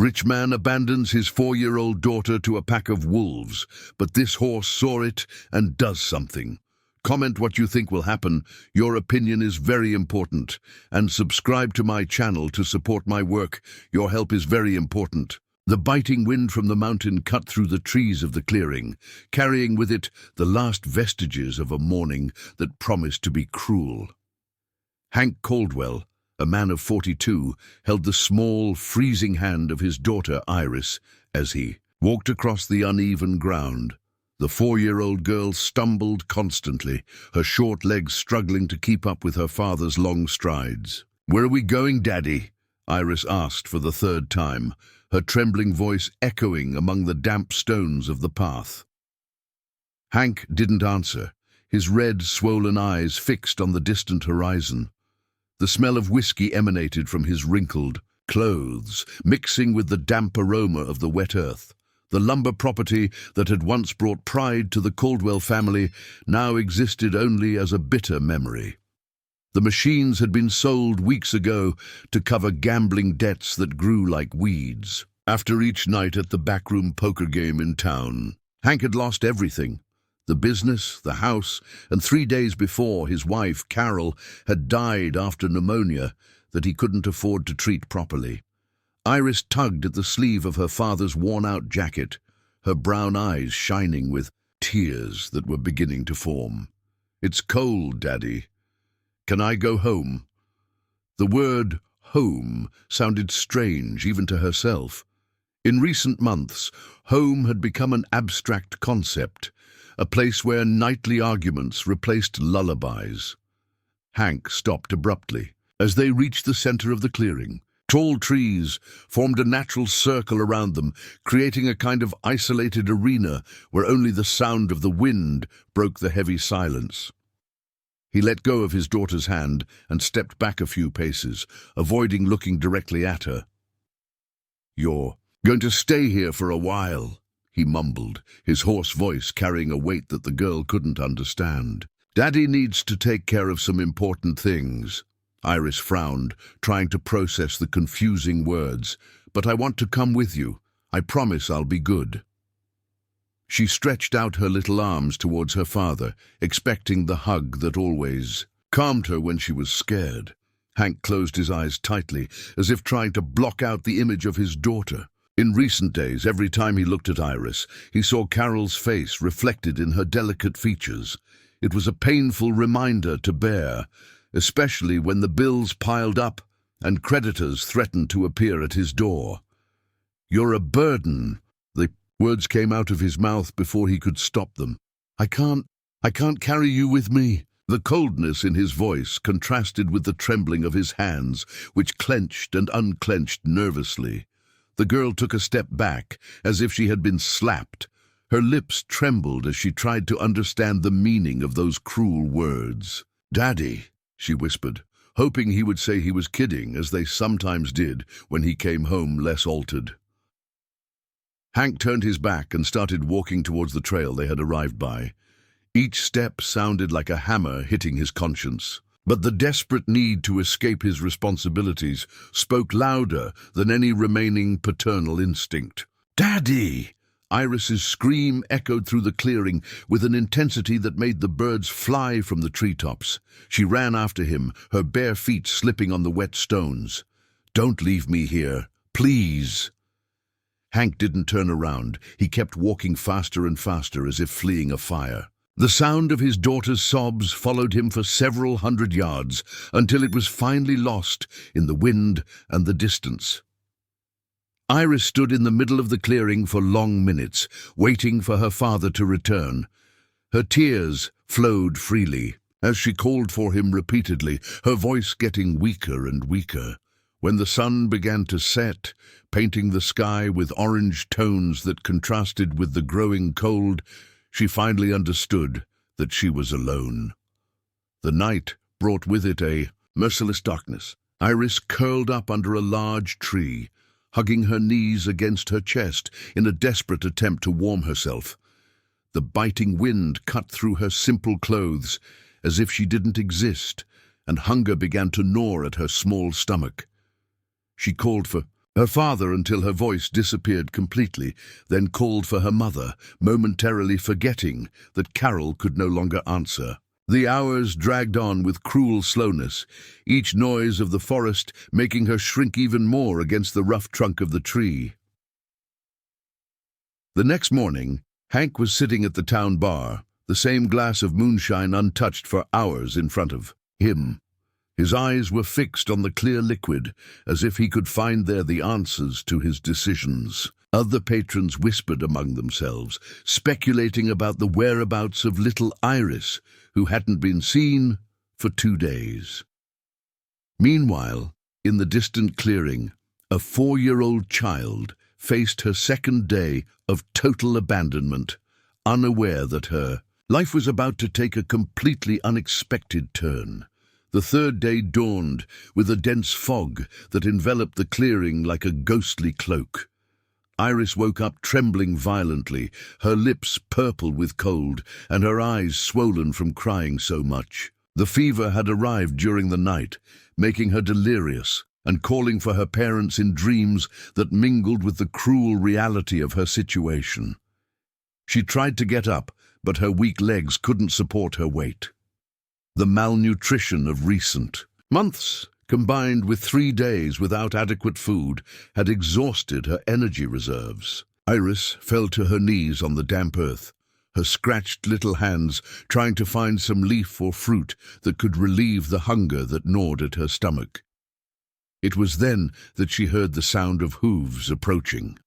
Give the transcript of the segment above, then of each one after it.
Rich man abandons his 4-year-old daughter to a pack of wolves, but this horse saw it and does something. Comment what you think will happen. Your opinion is very important. And subscribe to my channel to support my work. Your help is very important. The biting wind from the mountain cut through the trees of the clearing, carrying with it the last vestiges of a morning that promised to be cruel. Hank Caldwell, a man of 42, held the small, freezing hand of his daughter Iris as he walked across the uneven ground. The 4-year-old girl stumbled constantly, her short legs struggling to keep up with her father's long strides. "Where are we going, Daddy?" Iris asked for the 3rd time, her trembling voice echoing among the damp stones of the path. Hank didn't answer, his red, swollen eyes fixed on the distant horizon. The smell of whiskey emanated from his wrinkled clothes, mixing with the damp aroma of the wet earth. The lumber property that had once brought pride to the Caldwell family now existed only as a bitter memory. The machines had been sold weeks ago to cover gambling debts that grew like weeds. After each night at the backroom poker game in town, Hank had lost everything. The business, the house, and 3 days before, his wife, Carol, had died after pneumonia that he couldn't afford to treat properly. Iris tugged at the sleeve of her father's worn-out jacket, her brown eyes shining with tears that were beginning to form. "It's cold, Daddy. Can I go home?" The word home sounded strange even to herself. In recent months, home had become an abstract concept, a place where nightly arguments replaced lullabies. Hank stopped abruptly as they reached the center of the clearing. Tall trees formed a natural circle around them, creating a kind of isolated arena where only the sound of the wind broke the heavy silence. He let go of his daughter's hand and stepped back a few paces, avoiding looking directly at her. "You're going to stay here for a while," he mumbled, his hoarse voice carrying a weight that the girl couldn't understand. "Daddy needs to take care of some important things." Iris frowned, trying to process the confusing words. "But I want to come with you. I promise I'll be good." She stretched out her little arms towards her father, expecting the hug that always calmed her when she was scared. Hank closed his eyes tightly, as if trying to block out the image of his daughter. In recent days, every time he looked at Iris, he saw Carol's face reflected in her delicate features. It was a painful reminder to bear, especially when the bills piled up and creditors threatened to appear at his door. "You're a burden." The words came out of his mouth before he could stop them. I can't carry you with me." The coldness in his voice contrasted with the trembling of his hands, which clenched and unclenched nervously. The girl took a step back, as if she had been slapped. Her lips trembled as she tried to understand the meaning of those cruel words. "Daddy," she whispered, hoping he would say he was kidding, as they sometimes did when he came home less altered. Hank turned his back and started walking towards the trail they had arrived by. Each step sounded like a hammer hitting his conscience. But the desperate need to escape his responsibilities spoke louder than any remaining paternal instinct. "Daddy!" Iris's scream echoed through the clearing with an intensity that made the birds fly from the treetops. She ran after him, her bare feet slipping on the wet stones. "Don't leave me here, please." Hank didn't turn around. He kept walking faster and faster, as if fleeing a fire. The sound of his daughter's sobs followed him for several hundred yards, until it was finally lost in the wind and the distance. Iris stood in the middle of the clearing for long minutes, waiting for her father to return. Her tears flowed freely as she called for him repeatedly, her voice getting weaker and weaker. When the sun began to set, painting the sky with orange tones that contrasted with the growing cold, she finally understood that she was alone. The night brought with it a merciless darkness. Iris curled up under a large tree, hugging her knees against her chest in a desperate attempt to warm herself. The biting wind cut through her simple clothes as if she didn't exist, and hunger began to gnaw at her small stomach. She called for her father until her voice disappeared completely, then called for her mother, momentarily forgetting that Carol could no longer answer. The hours dragged on with cruel slowness, each noise of the forest making her shrink even more against the rough trunk of the tree. The next morning, Hank was sitting at the town bar, the same glass of moonshine untouched for hours in front of him. His eyes were fixed on the clear liquid, as if he could find there the answers to his decisions. Other patrons whispered among themselves, speculating about the whereabouts of little Iris, who hadn't been seen for 2 days. Meanwhile, in the distant clearing, a 4-year-old child faced her second day of total abandonment, unaware that her life was about to take a completely unexpected turn. The third day dawned with a dense fog that enveloped the clearing like a ghostly cloak. Iris woke up trembling violently, her lips purple with cold and her eyes swollen from crying so much. The fever had arrived during the night, making her delirious and calling for her parents in dreams that mingled with the cruel reality of her situation. She tried to get up, but her weak legs couldn't support her weight. The malnutrition of recent months, combined with 3 days without adequate food, had exhausted her energy reserves. Iris fell to her knees on the damp earth, her scratched little hands trying to find some leaf or fruit that could relieve the hunger that gnawed at her stomach. It was then that she heard the sound of hooves approaching.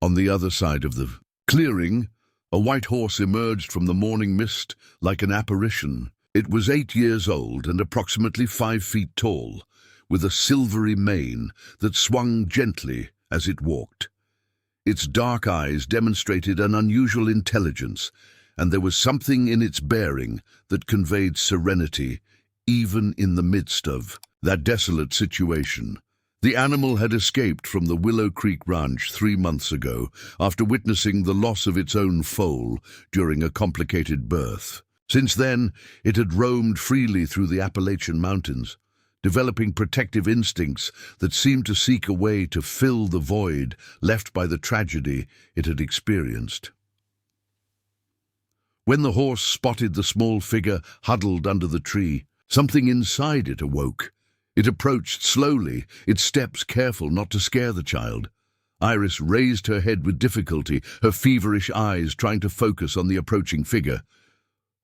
On the other side of the clearing, a white horse emerged from the morning mist like an apparition. It was 8 years old and approximately 5 feet tall, with a silvery mane that swung gently as it walked. Its dark eyes demonstrated an unusual intelligence, and there was something in its bearing that conveyed serenity, even in the midst of that desolate situation. The animal had escaped from the Willow Creek Ranch 3 months ago after witnessing the loss of its own foal during a complicated birth. Since then, it had roamed freely through the Appalachian Mountains, developing protective instincts that seemed to seek a way to fill the void left by the tragedy it had experienced. When the horse spotted the small figure huddled under the tree, something inside it awoke. It approached slowly, its steps careful not to scare the child. Iris raised her head with difficulty, her feverish eyes trying to focus on the approaching figure.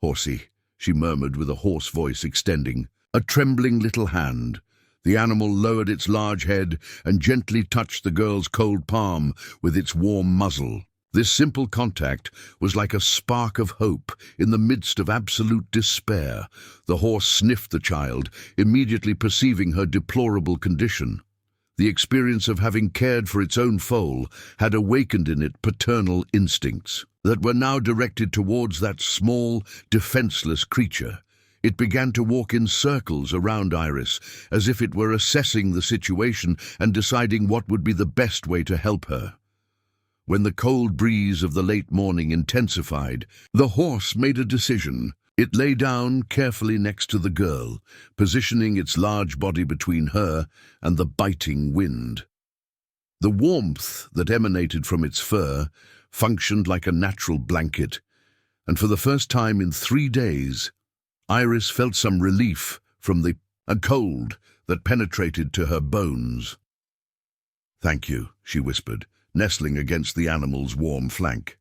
"Horsey," she murmured with a hoarse voice extending a trembling little hand. The animal lowered its large head and gently touched the girl's cold palm with its warm muzzle. This simple contact was like a spark of hope in the midst of absolute despair. The horse sniffed the child, immediately perceiving her deplorable condition. The experience of having cared for its own foal had awakened in it paternal instincts that were now directed towards that small, defenseless creature. It began to walk in circles around Iris, as if it were assessing the situation and deciding what would be the best way to help her. When the cold breeze of the late morning intensified, the horse made a decision. It lay down carefully next to the girl, positioning its large body between her and the biting wind. The warmth that emanated from its fur functioned like a natural blanket, and for the first time in 3 days, Iris felt some relief from the cold that penetrated to her bones. "Thank you," she whispered, nestling against the animal's warm flank.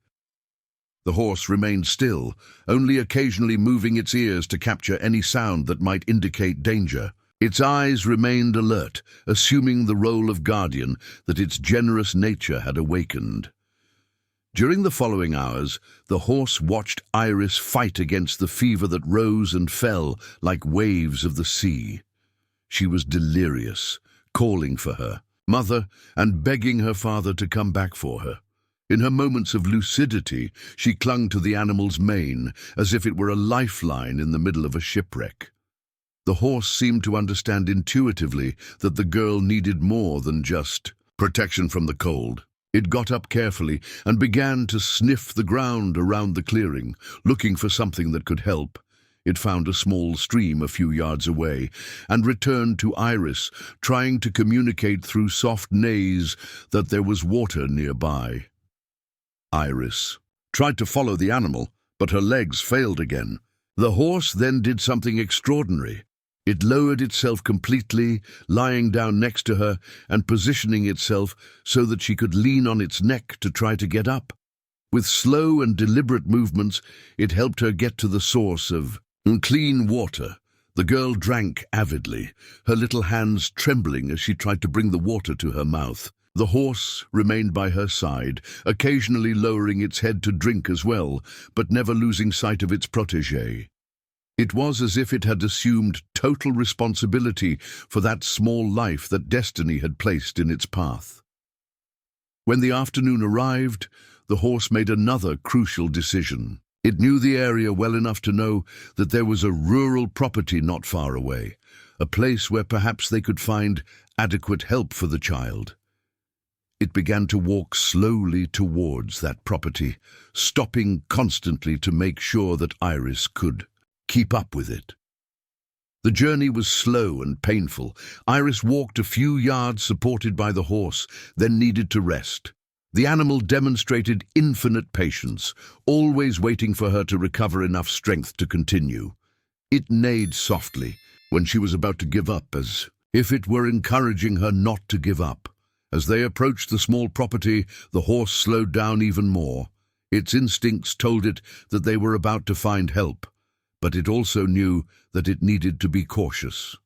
The horse remained still, only occasionally moving its ears to capture any sound that might indicate danger. Its eyes remained alert, assuming the role of guardian that its generous nature had awakened. During the following hours, the horse watched Iris fight against the fever that rose and fell like waves of the sea. She was delirious, calling for her mother and begging her father to come back for her. In her moments of lucidity, she clung to the animal's mane as if it were a lifeline in the middle of a shipwreck. The horse seemed to understand intuitively that the girl needed more than just protection from the cold. It got up carefully and began to sniff the ground around the clearing, looking for something that could help. It found a small stream a few yards away and returned to Iris, trying to communicate through soft neighs that there was water nearby. Iris tried to follow the animal, but her legs failed again. The horse then did something extraordinary. It lowered itself completely, lying down next to her and positioning itself so that she could lean on its neck to try to get up. With slow and deliberate movements, it helped her get to the source of clean water. The girl drank avidly, her little hands trembling as she tried to bring the water to her mouth. The horse remained by her side, occasionally lowering its head to drink as well, but never losing sight of its protégé. It was as if it had assumed total responsibility for that small life that destiny had placed in its path. When the afternoon arrived, the horse made another crucial decision. It knew the area well enough to know that there was a rural property not far away, a place where perhaps they could find adequate help for the child. It began to walk slowly towards that property, stopping constantly to make sure that Iris could keep up with it. The journey was slow and painful. Iris walked a few yards supported by the horse, then needed to rest. The animal demonstrated infinite patience, always waiting for her to recover enough strength to continue. It neighed softly when she was about to give up, as if it were encouraging her not to give up. As they approached the small property, the horse slowed down even more. Its instincts told it that they were about to find help, but it also knew that it needed to be cautious.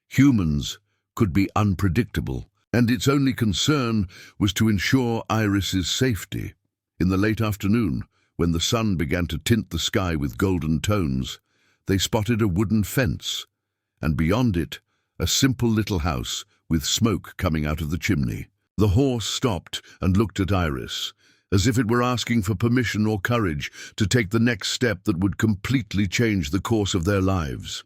Humans could be unpredictable, and its only concern was to ensure Iris's safety. In the late afternoon, when the sun began to tint the sky with golden tones, they spotted a wooden fence, and beyond it, a simple little house with smoke coming out of the chimney. The horse stopped and looked at Iris, as if it were asking for permission or courage to take the next step that would completely change the course of their lives.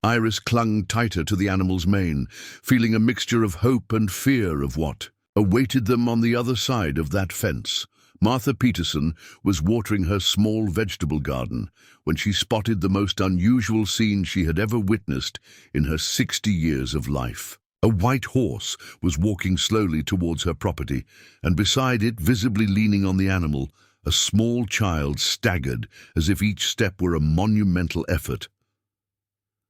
Iris clung tighter to the animal's mane, feeling a mixture of hope and fear of what awaited them on the other side of that fence. Martha Peterson was watering her small vegetable garden when she spotted the most unusual scene she had ever witnessed in her 60 years of life. A white horse was walking slowly towards her property, and beside it, visibly leaning on the animal, a small child staggered as if each step were a monumental effort.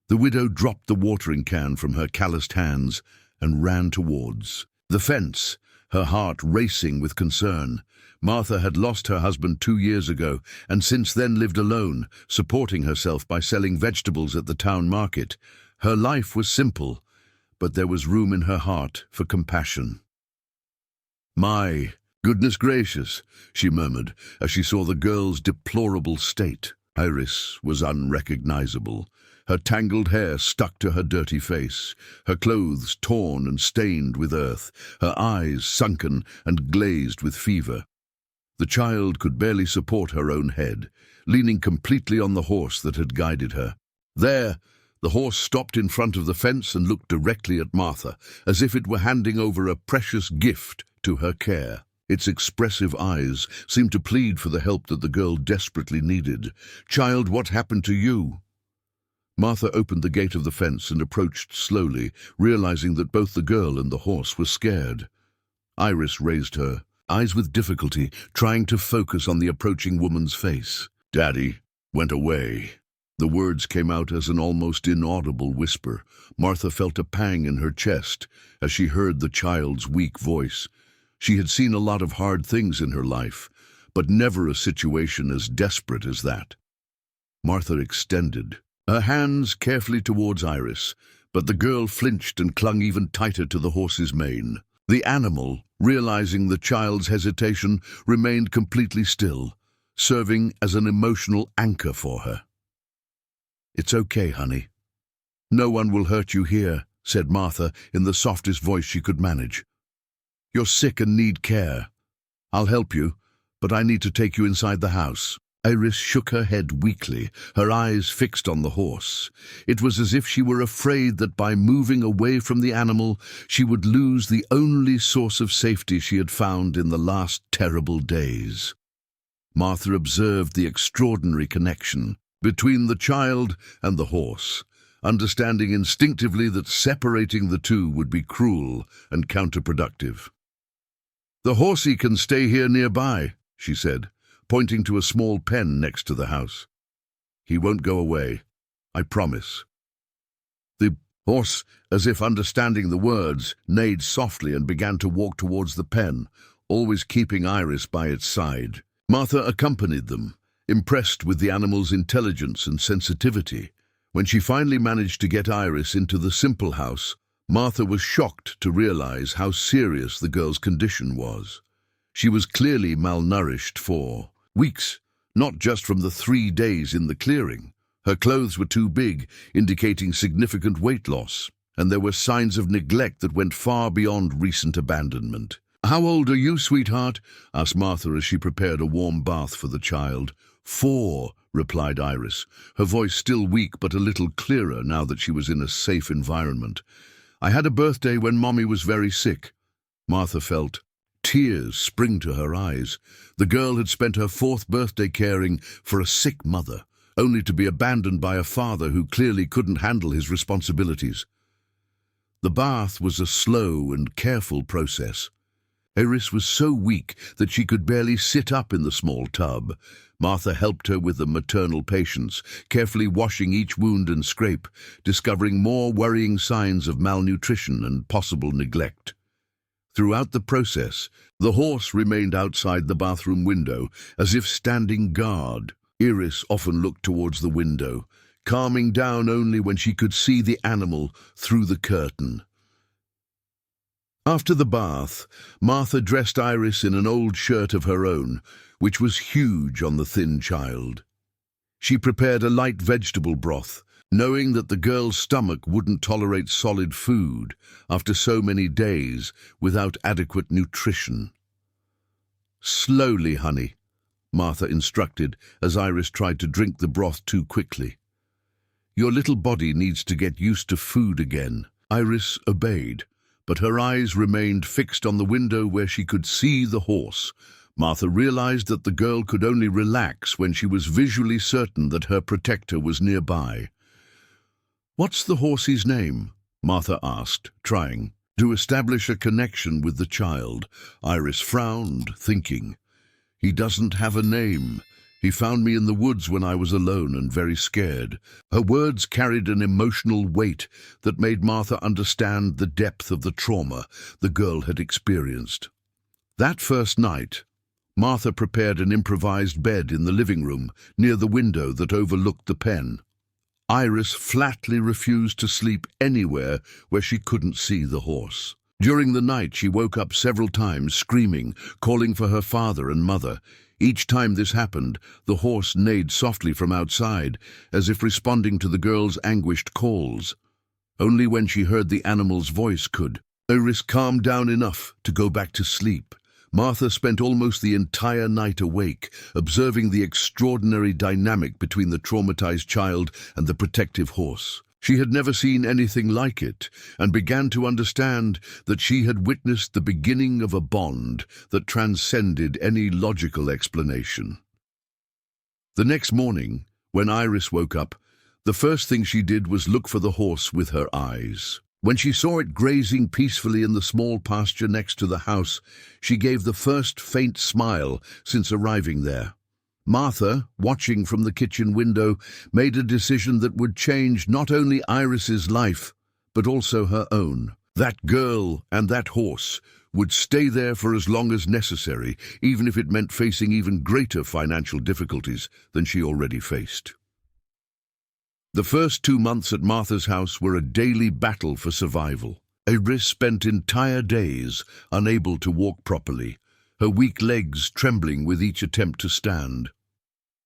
The widow dropped the watering can from her calloused hands and ran towards the fence, her heart racing with concern. Martha had lost her husband 2 years ago and since then lived alone, supporting herself by selling vegetables at the town market. Her life was simple, but there was room in her heart for compassion. "My goodness gracious," she murmured as she saw the girl's deplorable state. Iris was unrecognizable. Her tangled hair stuck to her dirty face, her clothes torn and stained with earth, her eyes sunken and glazed with fever. The child could barely support her own head, leaning completely on the horse that had guided her. There, the horse stopped in front of the fence and looked directly at Martha, as if it were handing over a precious gift to her care. Its expressive eyes seemed to plead for the help that the girl desperately needed. "Child, what happened to you?" Martha opened the gate of the fence and approached slowly, realizing that both the girl and the horse were scared. Iris raised her eyes with difficulty, trying to focus on the approaching woman's face. "Daddy went away." The words came out as an almost inaudible whisper. Martha felt a pang in her chest as she heard the child's weak voice. She had seen a lot of hard things in her life, but never a situation as desperate as that. Martha extended her hands carefully towards Iris, but the girl flinched and clung even tighter to the horse's mane. The animal, realizing the child's hesitation, remained completely still, serving as an emotional anchor for her. "It's okay, honey. No one will hurt you here," said Martha in the softest voice she could manage. "You're sick and need care. I'll help you, but I need to take you inside the house." Iris shook her head weakly, her eyes fixed on the horse. It was as if she were afraid that by moving away from the animal, she would lose the only source of safety she had found in the last terrible days. Martha observed the extraordinary connection. between the child and the horse, understanding instinctively that separating the two would be cruel and counterproductive. "The horsey can stay here nearby," she said, pointing to a small pen next to the house. "He won't go away, I promise." The horse, as if understanding the words, neighed softly and began to walk towards the pen, always keeping Iris by its side. Martha accompanied them, impressed with the animal's intelligence and sensitivity. When she finally managed to get Iris into the simple house, Martha was shocked to realize how serious the girl's condition was. She was clearly malnourished for weeks, not just from the 3 days in the clearing. Her clothes were too big, indicating significant weight loss, and there were signs of neglect that went far beyond recent abandonment. "How old are you, sweetheart?" asked Martha as she prepared a warm bath for the child. "4, replied Iris, her voice still weak but a little clearer now that she was in a safe environment. "I had a birthday when Mommy was very sick." Martha felt tears spring to her eyes. The girl had spent her 4th birthday caring for a sick mother, only to be abandoned by a father who clearly couldn't handle his responsibilities. The bath was a slow and careful process. Iris was so weak that she could barely sit up in the small tub. Martha helped her with the maternal patience, carefully washing each wound and scrape, discovering more worrying signs of malnutrition and possible neglect. Throughout the process, the horse remained outside the bathroom window, as if standing guard. Iris often looked towards the window, calming down only when she could see the animal through the curtain. After the bath, Martha dressed Iris in an old shirt of her own, which was huge on the thin child. She prepared a light vegetable broth, knowing that the girl's stomach wouldn't tolerate solid food after so many days without adequate nutrition. "Slowly, honey," Martha instructed as Iris tried to drink the broth too quickly. "Your little body needs to get used to food again." Iris obeyed, but her eyes remained fixed on the window where she could see the horse. Martha realized that the girl could only relax when she was visually certain that her protector was nearby. "What's the horsey's name?" Martha asked, trying to establish a connection with the child. Iris frowned, thinking, "He doesn't have a name. He found me in the woods when I was alone and very scared." Her words carried an emotional weight that made Martha understand the depth of the trauma the girl had experienced. That first night, Martha prepared an improvised bed in the living room near the window that overlooked the pen. Iris flatly refused to sleep anywhere where she couldn't see the horse. During the night, she woke up several times, screaming, calling for her father and mother. Each time this happened, the horse neighed softly from outside, as if responding to the girl's anguished calls. Only when she heard the animal's voice could Iris calm down enough to go back to sleep. Martha spent almost the entire night awake, observing the extraordinary dynamic between the traumatized child and the protective horse. She had never seen anything like it, and began to understand that she had witnessed the beginning of a bond that transcended any logical explanation. The next morning, when Iris woke up, the first thing she did was look for the horse with her eyes. When she saw it grazing peacefully in the small pasture next to the house, she gave the first faint smile since arriving there. Martha, watching from the kitchen window, made a decision that would change not only Iris's life, but also her own. That girl and that horse would stay there for as long as necessary, even if it meant facing even greater financial difficulties than she already faced. The first 2 months at Martha's house were a daily battle for survival. Iris spent entire days unable to walk properly, her weak legs trembling with each attempt to stand.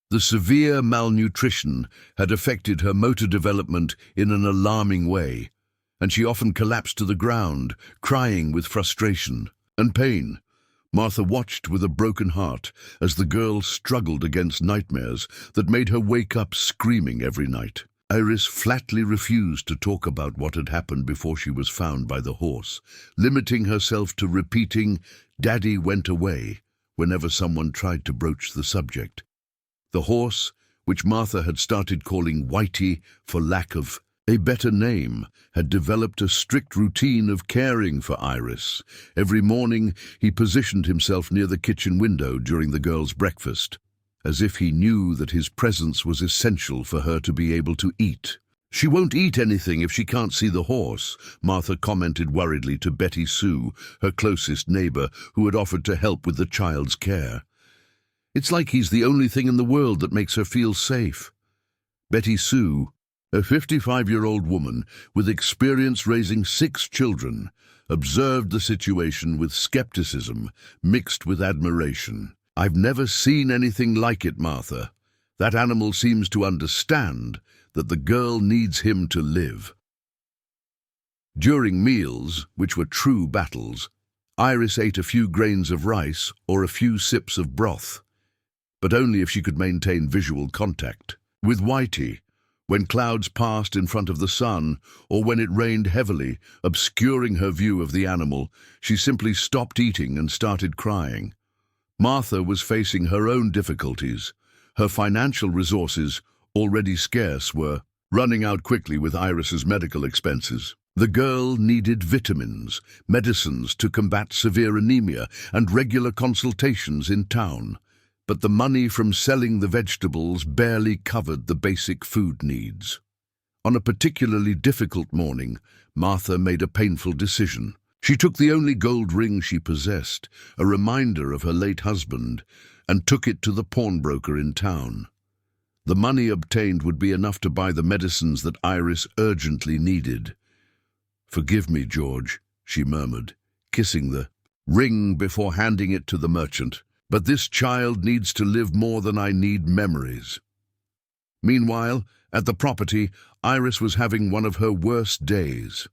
The severe malnutrition had affected her motor development in an alarming way, and she often collapsed to the ground, crying with frustration and pain. Martha watched with a broken heart as the girl struggled against nightmares that made her wake up screaming every night. Iris flatly refused to talk about what had happened before she was found by the horse, limiting herself to repeating, "Daddy went away," whenever someone tried to broach the subject. The horse, which Martha had started calling Whitey for lack of a better name, had developed a strict routine of caring for Iris. Every morning he positioned himself near the kitchen window during the girl's breakfast, as if he knew that his presence was essential for her to be able to eat. "She won't eat anything if she can't see the horse," Martha commented worriedly to Betty Sue, her closest neighbor, who had offered to help with the child's care. "It's like he's the only thing in the world that makes her feel safe." Betty Sue, a 55-year-old woman with experience raising 6 children, observed the situation with skepticism mixed with admiration. "I've never seen anything like it, Martha. That animal seems to understand that the girl needs him to live." During meals, which were true battles, Iris ate a few grains of rice or a few sips of broth, but only if she could maintain visual contact. With Whitey, when clouds passed in front of the sun or when it rained heavily, obscuring her view of the animal, she simply stopped eating and started crying. Martha was facing her own difficulties. Her financial resources, already scarce, were running out quickly with Iris's medical expenses. The girl needed vitamins, medicines to combat severe anemia, and regular consultations in town. But the money from selling the vegetables barely covered the basic food needs. On a particularly difficult morning, Martha made a painful decision. She took the only gold ring she possessed, a reminder of her late husband, and took it to the pawnbroker in town. The money obtained would be enough to buy the medicines that Iris urgently needed. "Forgive me, George," she murmured, kissing the ring before handing it to the merchant. "But this child needs to live more than I need memories." Meanwhile, at the property, Iris was having one of her worst days.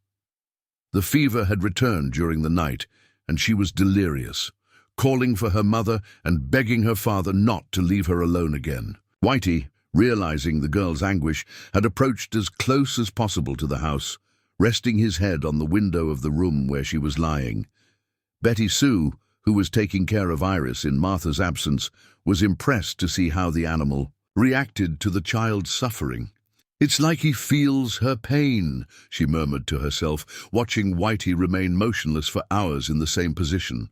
The fever had returned during the night, and she was delirious, calling for her mother and begging her father not to leave her alone again. Whitey, realizing the girl's anguish, had approached as close as possible to the house, resting his head on the window of the room where she was lying. Betty Sue, who was taking care of Iris in Martha's absence, was impressed to see how the animal reacted to the child's suffering. "It's like he feels her pain," she murmured to herself, watching Whitey remain motionless for hours in the same position.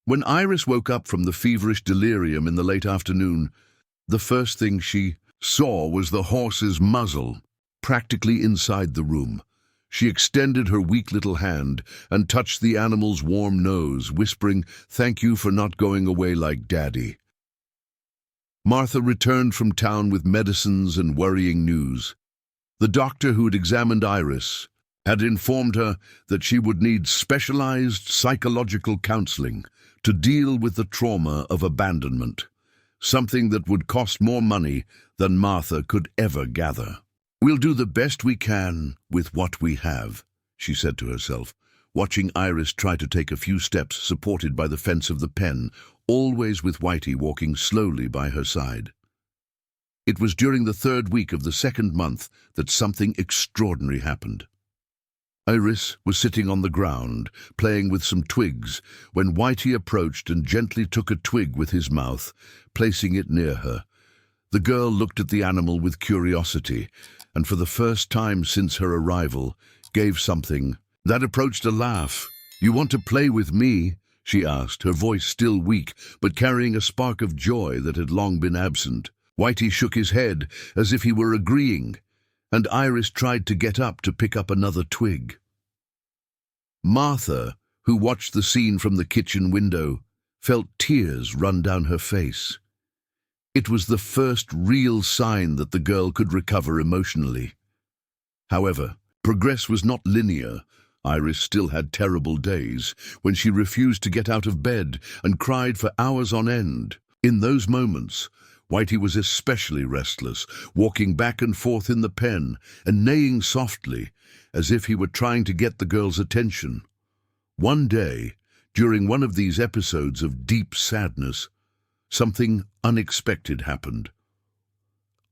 When Iris woke up from the feverish delirium in the late afternoon, the first thing she saw was the horse's muzzle, practically inside the room. She extended her weak little hand and touched the animal's warm nose, whispering, "Thank you for not going away like Daddy." Martha returned from town with medicines and worrying news. The doctor who had examined Iris had informed her that she would need specialized psychological counseling to deal with the trauma of abandonment, something that would cost more money than Martha could ever gather. "We'll do the best we can with what we have," she said to herself, watching Iris try to take a few steps supported by the fence of the pen, always with Whitey walking slowly by her side. It was during the 3rd week of the 2nd month that something extraordinary happened. Iris was sitting on the ground, playing with some twigs, when Whitey approached and gently took a twig with his mouth, placing it near her. The girl looked at the animal with curiosity, and for the first time since her arrival, gave something that approached a laugh. "You want to play with me?" she asked, her voice still weak, but carrying a spark of joy that had long been absent. Whitey shook his head, as if he were agreeing, and Iris tried to get up to pick up another twig. Martha, who watched the scene from the kitchen window, felt tears run down her face. It was the first real sign that the girl could recover emotionally. However, progress was not linear. Iris still had terrible days when she refused to get out of bed and cried for hours on end. In those moments, Whitey was especially restless, walking back and forth in the pen and neighing softly, as if he were trying to get the girl's attention. One day, during one of these episodes of deep sadness, something unexpected happened.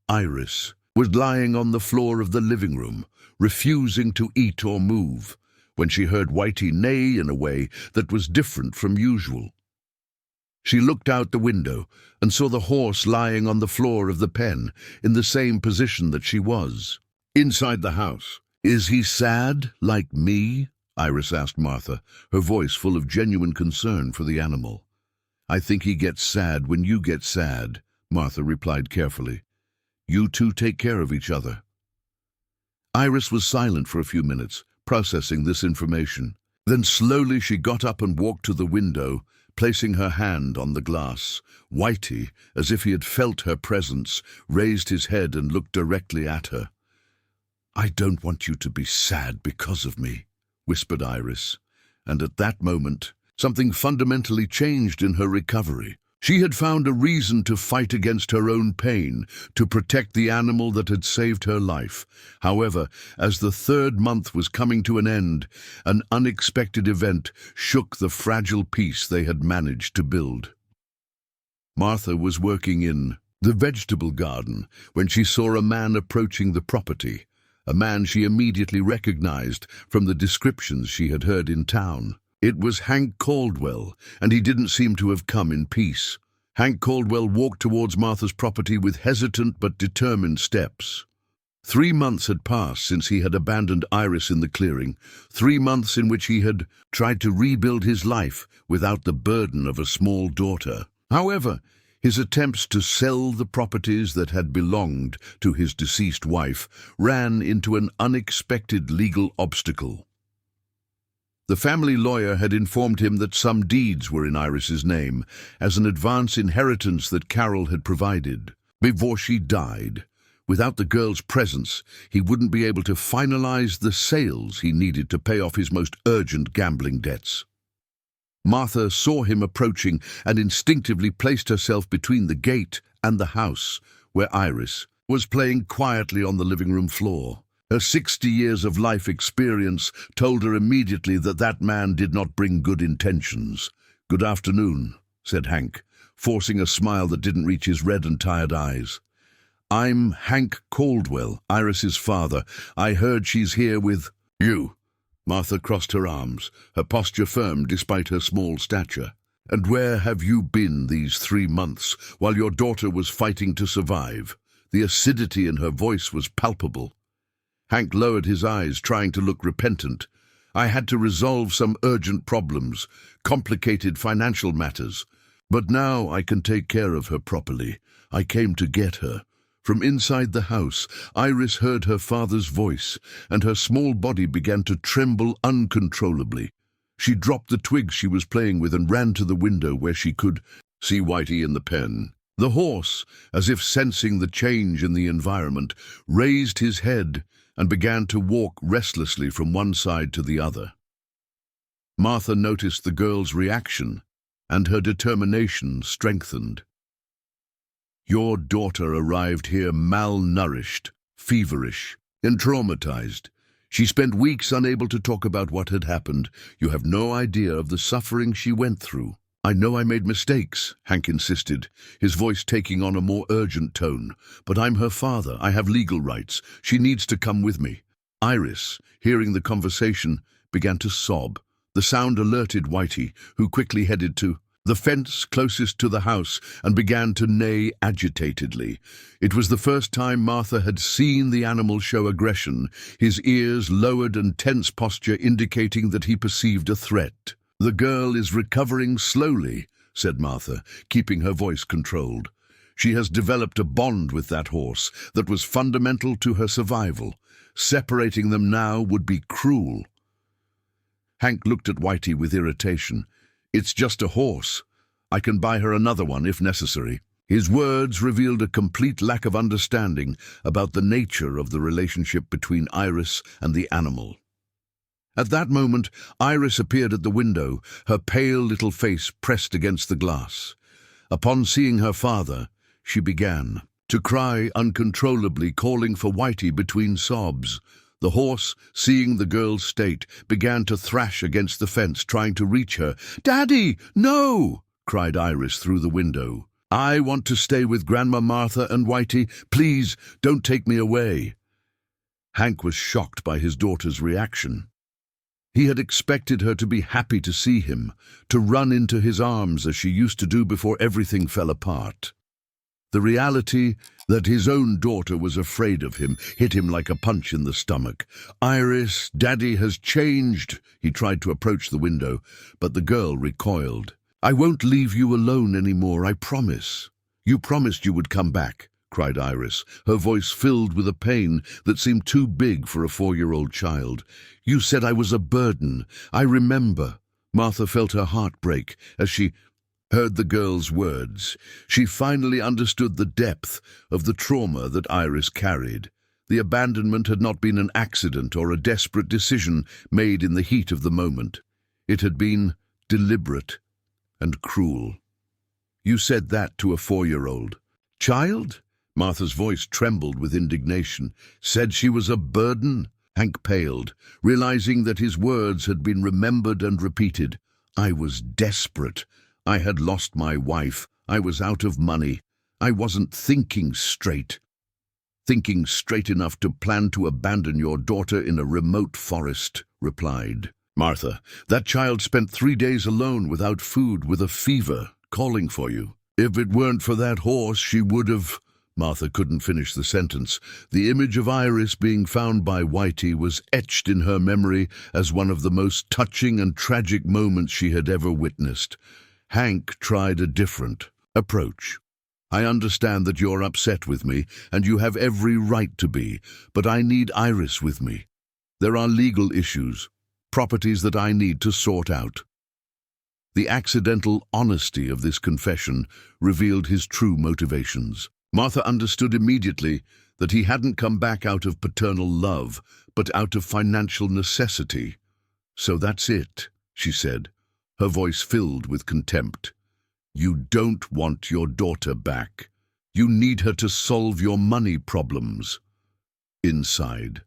Iris was lying on the floor of the living room, refusing to eat or move, when she heard Whitey neigh in a way that was different from usual. She looked out the window and saw the horse lying on the floor of the pen in the same position that she was. Inside the house. "Is he sad, like me?" Iris asked Martha, her voice full of genuine concern for the animal. "I think he gets sad when you get sad," Martha replied carefully. "You two take care of each other." Iris was silent for a few minutes, processing this information. Then slowly she got up and walked to the window, placing her hand on the glass. Whitey, as if he had felt her presence, raised his head and looked directly at her. "I don't want you to be sad because of me," whispered Iris, and at that moment, something fundamentally changed in her recovery. She had found a reason to fight against her own pain, to protect the animal that had saved her life. However, as the 3rd month was coming to an end, an unexpected event shook the fragile peace they had managed to build. Martha was working in the vegetable garden when she saw a man approaching the property, a man she immediately recognized from the descriptions she had heard in town. It was Hank Caldwell, and he didn't seem to have come in peace. Hank Caldwell walked towards Martha's property with hesitant but determined steps. 3 months had passed since he had abandoned Iris in the clearing, 3 months in which he had tried to rebuild his life without the burden of a small daughter. However, his attempts to sell the properties that had belonged to his deceased wife ran into an unexpected legal obstacle. The family lawyer had informed him that some deeds were in Iris's name as an advance inheritance that Carol had provided before she died. Without the girl's presence, he wouldn't be able to finalize the sales he needed to pay off his most urgent gambling debts. Martha saw him approaching and instinctively placed herself between the gate and the house, where Iris was playing quietly on the living room floor. Her 60 years of life experience told her immediately that that man did not bring good intentions. "Good afternoon," said Hank, forcing a smile that didn't reach his red and tired eyes. "I'm Hank Caldwell, Iris's father. I heard she's here with you." Martha crossed her arms, her posture firm despite her small stature. "And where have you been these 3 months while your daughter was fighting to survive?" The acidity in her voice was palpable. Hank lowered his eyes, trying to look repentant. "I had to resolve some urgent problems, complicated financial matters. But now I can take care of her properly. I came to get her." From inside the house, Iris heard her father's voice, and her small body began to tremble uncontrollably. She dropped the twigs she was playing with and ran to the window where she could see Whitey in the pen. The horse, as if sensing the change in the environment, raised his head and began to walk restlessly from one side to the other. Martha noticed the girl's reaction, and her determination strengthened. "Your daughter arrived here malnourished, feverish, and traumatized. She spent weeks unable to talk about what had happened. You have no idea of the suffering she went through." "I know I made mistakes," Hank insisted, his voice taking on a more urgent tone. "But I'm her father. I have legal rights. She needs to come with me." Iris, hearing the conversation, began to sob. The sound alerted Whitey, who quickly headed to the fence closest to the house and began to neigh agitatedly. It was the first time Martha had seen the animal show aggression, his ears lowered and tense posture indicating that he perceived a threat. "The girl is recovering slowly," said Martha, keeping her voice controlled. "She has developed a bond with that horse that was fundamental to her survival. Separating them now would be cruel." Hank looked at Whitey with irritation. "It's just a horse. I can buy her another one if necessary." His words revealed a complete lack of understanding about the nature of the relationship between Iris and the animal. At that moment, Iris appeared at the window, her pale little face pressed against the glass. Upon seeing her father, she began to cry uncontrollably, calling for Whitey between sobs. The horse, seeing the girl's state, began to thrash against the fence, trying to reach her. "Daddy, no!" cried Iris through the window. "I want to stay with Grandma Martha and Whitey. Please, don't take me away." Hank was shocked by his daughter's reaction. He had expected her to be happy to see him, to run into his arms as she used to do before everything fell apart. The reality that his own daughter was afraid of him hit him like a punch in the stomach. "Iris, Daddy has changed." He tried to approach the window, but the girl recoiled. "I won't leave you alone anymore, I promise." "You promised you would come back," cried Iris, her voice filled with a pain that seemed too big for a 4-year-old child. "You said I was a burden. I remember." Martha felt her heart break as she heard the girl's words. She finally understood the depth of the trauma that Iris carried. The abandonment had not been an accident or a desperate decision made in the heat of the moment. It had been deliberate and cruel. "You said that to a 4-year-old child?" Martha's voice trembled with indignation. "Said she was a burden?" Hank paled, realizing that his words had been remembered and repeated. "I was desperate. I had lost my wife. I was out of money. I wasn't thinking straight." "Thinking straight enough to plan to abandon your daughter in a remote forest," replied Martha. "That child spent 3 days alone without food, with a fever, calling for you. If it weren't for that horse, she would have—" Martha couldn't finish the sentence. The image of Iris being found by Whitey was etched in her memory as one of the most touching and tragic moments she had ever witnessed. Hank tried a different approach. "I understand that you're upset with me, and you have every right to be, but I need Iris with me. There are legal issues, properties that I need to sort out." The accidental honesty of this confession revealed his true motivations. Martha understood immediately that he hadn't come back out of paternal love, but out of financial necessity. "So that's it," she said, her voice filled with contempt. "You don't want your daughter back. You need her to solve your money problems." Inside,